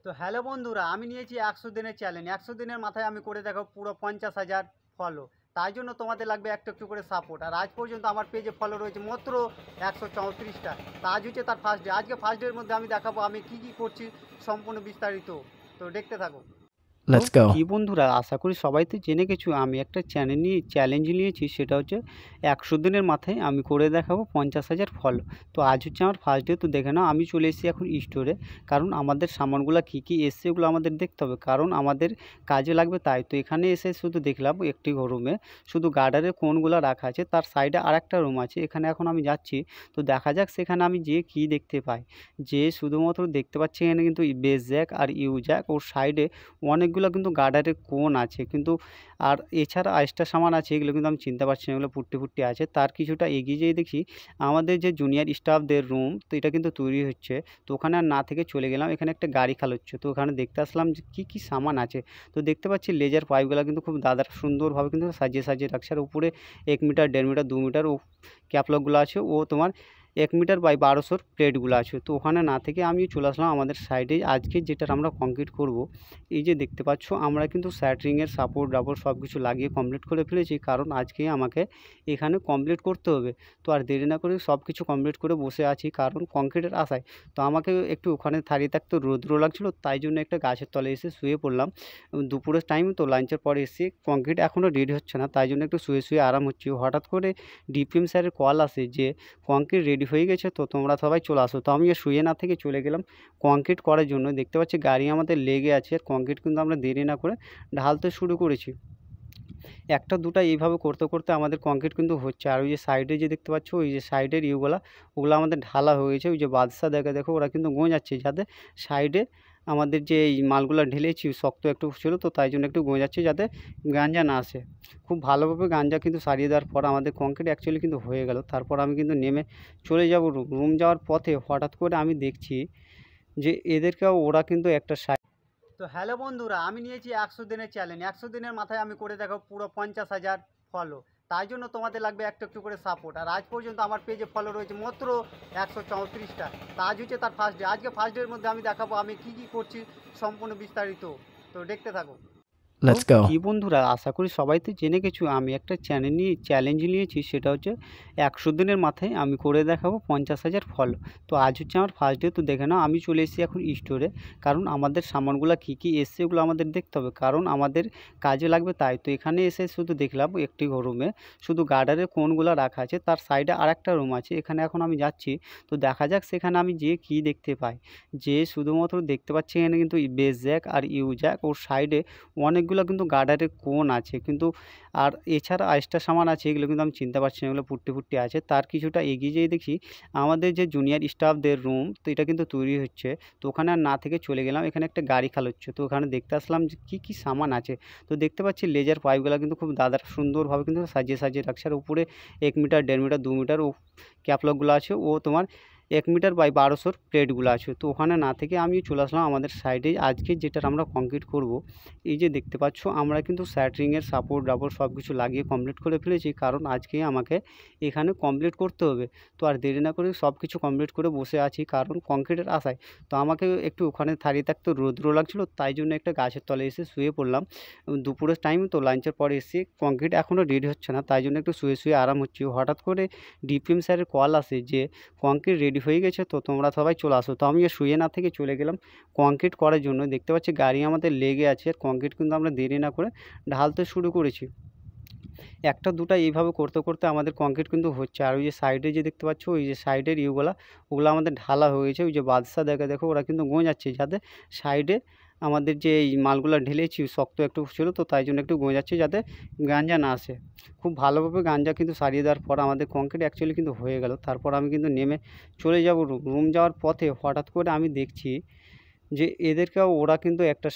তো হ্যালো বন্ধুরা, আমি নিয়েছি 100 দিনের চ্যালেঞ্জ। 100 দিনের মাথায় আমি করে দেখাবো পুরো 50,000 ফলো। তাই জন্য তোমাদের লাগবে একটু একটু করে সাপোর্ট। আর আজ পর্যন্ত আমার পেজে ফলো রয়েছে মাত্র 134টা। তা আজ হচ্ছে তার ফার্স্ট ডে। আজকে ফার্স্ট ডের মধ্যে আমি দেখাবো আমি কি কি করছি সম্পূর্ণ বিস্তারিত। তো দেখতে থাকো। তো Let's go. কি বন্ধুরা, আশা করি সবাই তো জেনে গেছো আমি একটা চ্যালেঞ্জ নিয়েছি, সেটা হচ্ছে 100 দিনের মাথায় আমি করে দেখাবো 50,000 ফলো। তো আজ হচ্ছে আমার ফার্স্ট ডে। তো দেখে নাও আমি চলে এসেছি এখন স্টোরে, কারণ আমাদের সামানগুলো কী কী এসছে ওগুলো আমাদের দেখতে হবে, কারণ আমাদের কাজে লাগবে। তাই তো এখানে এসে শুধু দেখলাম একটি রুমে শুধু গার্ডারের কোনগুলো রাখা আছে, তার সাইডে আরেকটা রুম আছে, এখানে এখন আমি যাচ্ছি। তো দেখা যাক সেখানে আমি যে কি দেখতে পাই। যে শুধুমাত্র দেখতে পাচ্ছি এখানে কিন্তু বেস জ্যাক আর ইউ জ্যাক, ওর সাইডে অনেকগুলো কিন্তু গার্ডারের কোণ আছে কিন্তু। আর এছাড়া এক্সট্রা সামান আছে, এগুলো কিন্তু আমি চিনতে পারছি না, এগুলো পুট্টি ফুট্টি আছে। তার কিছুটা এগিয়ে যেয়ে দেখি আমাদের যে জুনিয়র স্টাফদের রুম, তো এটা কিন্তু তৈরি হচ্ছে। তো ওখানে আর না থেকে চলে গেলাম, এখানে একটা গাড়ি খাল হচ্ছে। তো ওখানে দেখতে আসলাম যে কী কী সামান আছে। তো দেখতে পাচ্ছি লেজার পাইপগুলো কিন্তু খুব দাদারা সুন্দরভাবে কিন্তু সাজিয়ে সাজিয়ে রাখছে। আর উপরে 1 মিটার 1.5 মিটার 2 মিটার ও ক্যাপলকগুলো আছে, ও তোমার 1 মিটার বাই 1200 প্লেটগুলো আছে। তো ওখানে না থেকে আমি চলে আসলাম আমাদের সাইডে। আজকে যেটার আমরা কংক্রিট করব, এই যে দেখতে পাচ্ছ আমরা কিন্তু স্যাটারিংয়ের সাপোর্ট রাপোর্ট সব কিছু লাগিয়ে কমপ্লিট করে ফেলেছি, কারণ আজকে আমাকে এখানে কমপ্লিট করতে হবে। তো আর দেরি না করে সব কিছু কমপ্লিট করে বসে আছি, কারণ কংক্রিটের আশায়। তো আমাকে একটু ওখানে দাঁড়িয়ে থাকতে রৌদ্র লাগছিলো, তাই জন্য একটা গাছের তলে এসে শুয়ে পড়লাম। দুপুরের টাইম তো লাঞ্চের পরে এসে কংক্রিট এখনও রেডি হচ্ছে না, তাই জন্য একটু শুয়ে শুয়ে আরাম হচ্ছে। হঠাৎ করে ডিপিএম স্যারের কল আসে যে কংক্রিট রেডি হয়ে গেছে, তো তোমরা সবাই চলে আসো। তো আমি শুয়ে না থেকে চলে গেলাম কংক্রিট করার জন্য। দেখতে পাচ্ছি গাড়ি আমাদের লেগে আছে, আর কংক্রিট কিন্তু আমরা দেরি না করে ঢালতে শুরু করেছি। একটা দুটা এইভাবে করতে করতে আমাদের কংক্রিট কিন্তু হচ্ছে। আর ওই যে সাইডে যে দেখতে পাচ্ছ, ওই যে সাইডের ইউগুলা, ওগুলো আমাদের ঢালা হয়ে গেছে। ওই যে বাদশা দেখো ওরা কিন্তু গোঁজাচ্ছে, যাতে সাইডে আমাদের যে এই মালগুলো ঢেলেছি শক্ত একটু ছিল, তো তাই জন্য একটু গোঁজাচ্ছে যাতে গাঞ্জা না আসে। খুব ভালোভাবে গাঞ্জা কিন্তু সারিয়ে দেওয়ার পর আমাদের কংক্রিট অ্যাকচুয়ালি কিন্তু হয়ে গেল। তারপর আমি কিন্তু নেমে চলে যাব রুম যাওয়ার পথে হঠাৎ করে আমি দেখছি যে এদেরকেও ওরা কিন্তু একটা তো হ্যালো বন্ধুরা, আমি নিয়েছি 100 দিনের চ্যালেঞ্জ। 100 দিনের মাথায় আমি করে দেখাবো পুরো 50,000 ফলো। তাই জন্য তোমাদের লাগবে একটু একটু করে সাপোর্ট। আর আজ পর্যন্ত আমার পেজে ফলো রয়েছে মাত্র 134টা। তা আজ হচ্ছে তার ফার্স্ট ডে। আজকে ফার্স্ট ডের মধ্যে আমি দেখাবো আমি কি কি করছি সম্পূর্ণ বিস্তারিত। তো দেখতে থাকো। তো Let's go. কি বন্ধুরা, আশা করি সবাই তো জেনে গেছো আমি একটা চ্যালেঞ্জ নিয়েছি, সেটা হচ্ছে 100 দিনের মাথায় আমি করে দেখাবো 50,000 ফলো। তো আজ হচ্ছে আমার ফার্স্ট ডে। তো দেখে নাও আমি চলে এসেছি এখন স্টোরে, কারণ আমাদের সামানগুলো কী কী এসছে ওগুলো আমাদের দেখতে হবে, কারণ আমাদের কাজে লাগবে। তাই তো এখানে এসে শুধু দেখলাম একটি রুমে শুধু গার্ডারের কোণগুলো রাখা আছে, তার সাইডে আরেকটা রুম আছে, এখানে এখন আমি যাচ্ছি। তো দেখা যাক সেখানে আমি যে কি দেখতে পাই। যে শুধুমাত্র দেখতে পাচ্ছি এখানে কিন্তু বেস জ্যাক আর ইউ জ্যাক, ওর সাইডে অনেকগুলো কিন্তু গার্ডারের কোণ আছে কিন্তু। আর এছাড়া এক্সট্রা সামান আছে, এগুলো কিন্তু আমি চিনতে পারছি না, এগুলো পুট্টি ফুট্টি আছে। তার কিছুটা এগিয়ে যেয়ে দেখি আমাদের যে জুনিয়র স্টাফদের রুম, তো এটা কিন্তু তৈরি হচ্ছে। তো ওখানে আর না থেকে চলে গেলাম, এখানে একটা গাড়ি খাল হচ্ছে। তো ওখানে দেখতে আসলাম যে কী কী সামান আছে। তো দেখতে পাচ্ছি লেজার পাইপগুলো কিন্তু খুব দাদারা সুন্দরভাবে কিন্তু সাজিয়ে সাজিয়ে রাখছে। আর উপরে 1 মিটার 1.5 মিটার 2 মিটার ও ক্যাপলকগুলো আছে, ও তোমার 1 মিটার বাই 1200 প্লেটগুলো আছে। তো ওখানে না থেকে আমি চলে আসলাম আমাদের সাইডে। আজকে যেটার আমরা কংক্রিট করব, এই যে দেখতে পাচ্ছ আমরা কিন্তু স্যাটারিংয়ের সাপোর্ট রাপোর্ট সব কিছু লাগিয়ে কমপ্লিট করে ফেলেছি, কারণ আজকেই আমাকে এখানে কমপ্লিট করতে হবে। তো আর দেরি না করে সব কিছু কমপ্লিট করে বসে আছি, কারণ কংক্রিটের আশায়। তো আমাকে একটু ওখানে দাঁড়িয়ে থাকতে রৌদ্র লাগছিলো, তাই জন্য একটা গাছের তলে এসে শুয়ে পড়লাম। দুপুরের টাইম তো লাঞ্চের পরে এসে কংক্রিট এখনও রেডি হচ্ছে না, তাই জন্য একটু শুয়ে শুয়ে আরাম হচ্ছে। হঠাৎ করে ডিপিএম স্যারের কল আসে যে কংক্রিট রেডি হয়ে গেছে, তো তোমরা সবাই চলে আসো। তো আমি শুয়ে না থেকে চলে গেলাম কংক্রিট করার জন্য। দেখতে পাচ্ছি গাড়ি আমাদের লেগে আছে, আর কংক্রিট কিন্তু আমরা দেরি না করে ঢালতে শুরু করেছি। একটা দুটা এইভাবে করতে করতে আমাদের কংক্রিট কিন্তু হচ্ছে। আর ওই যে সাইডে যে দেখতে পাচ্ছ, ওই যে সাইডের ইউগুলা, ওগুলো আমাদের ঢালা হয়ে গেছে। ওই যে বাদশা দেখো ওরা কিন্তু গোঁজাচ্ছে, যাতে সাইডে আমাদের যে এই মালগুলো ঢেলেছি শক্ত একটু ছিল, তো তাই জন্য একটু গোঁজাচ্ছে যাতে গাঞ্জা না আসে। খুব ভালোভাবে গাঞ্জা কিন্তু সারিয়ে দেওয়ার পর আমাদের কংক্রিট অ্যাকচুয়ালি কিন্তু হয়ে গেল। তারপর আমি কিন্তু নেমে চলে যাব রুম যাওয়ার পথে হঠাৎ করে আমি দেখছি যে এদেরকেও ওরা কিন্তু একটা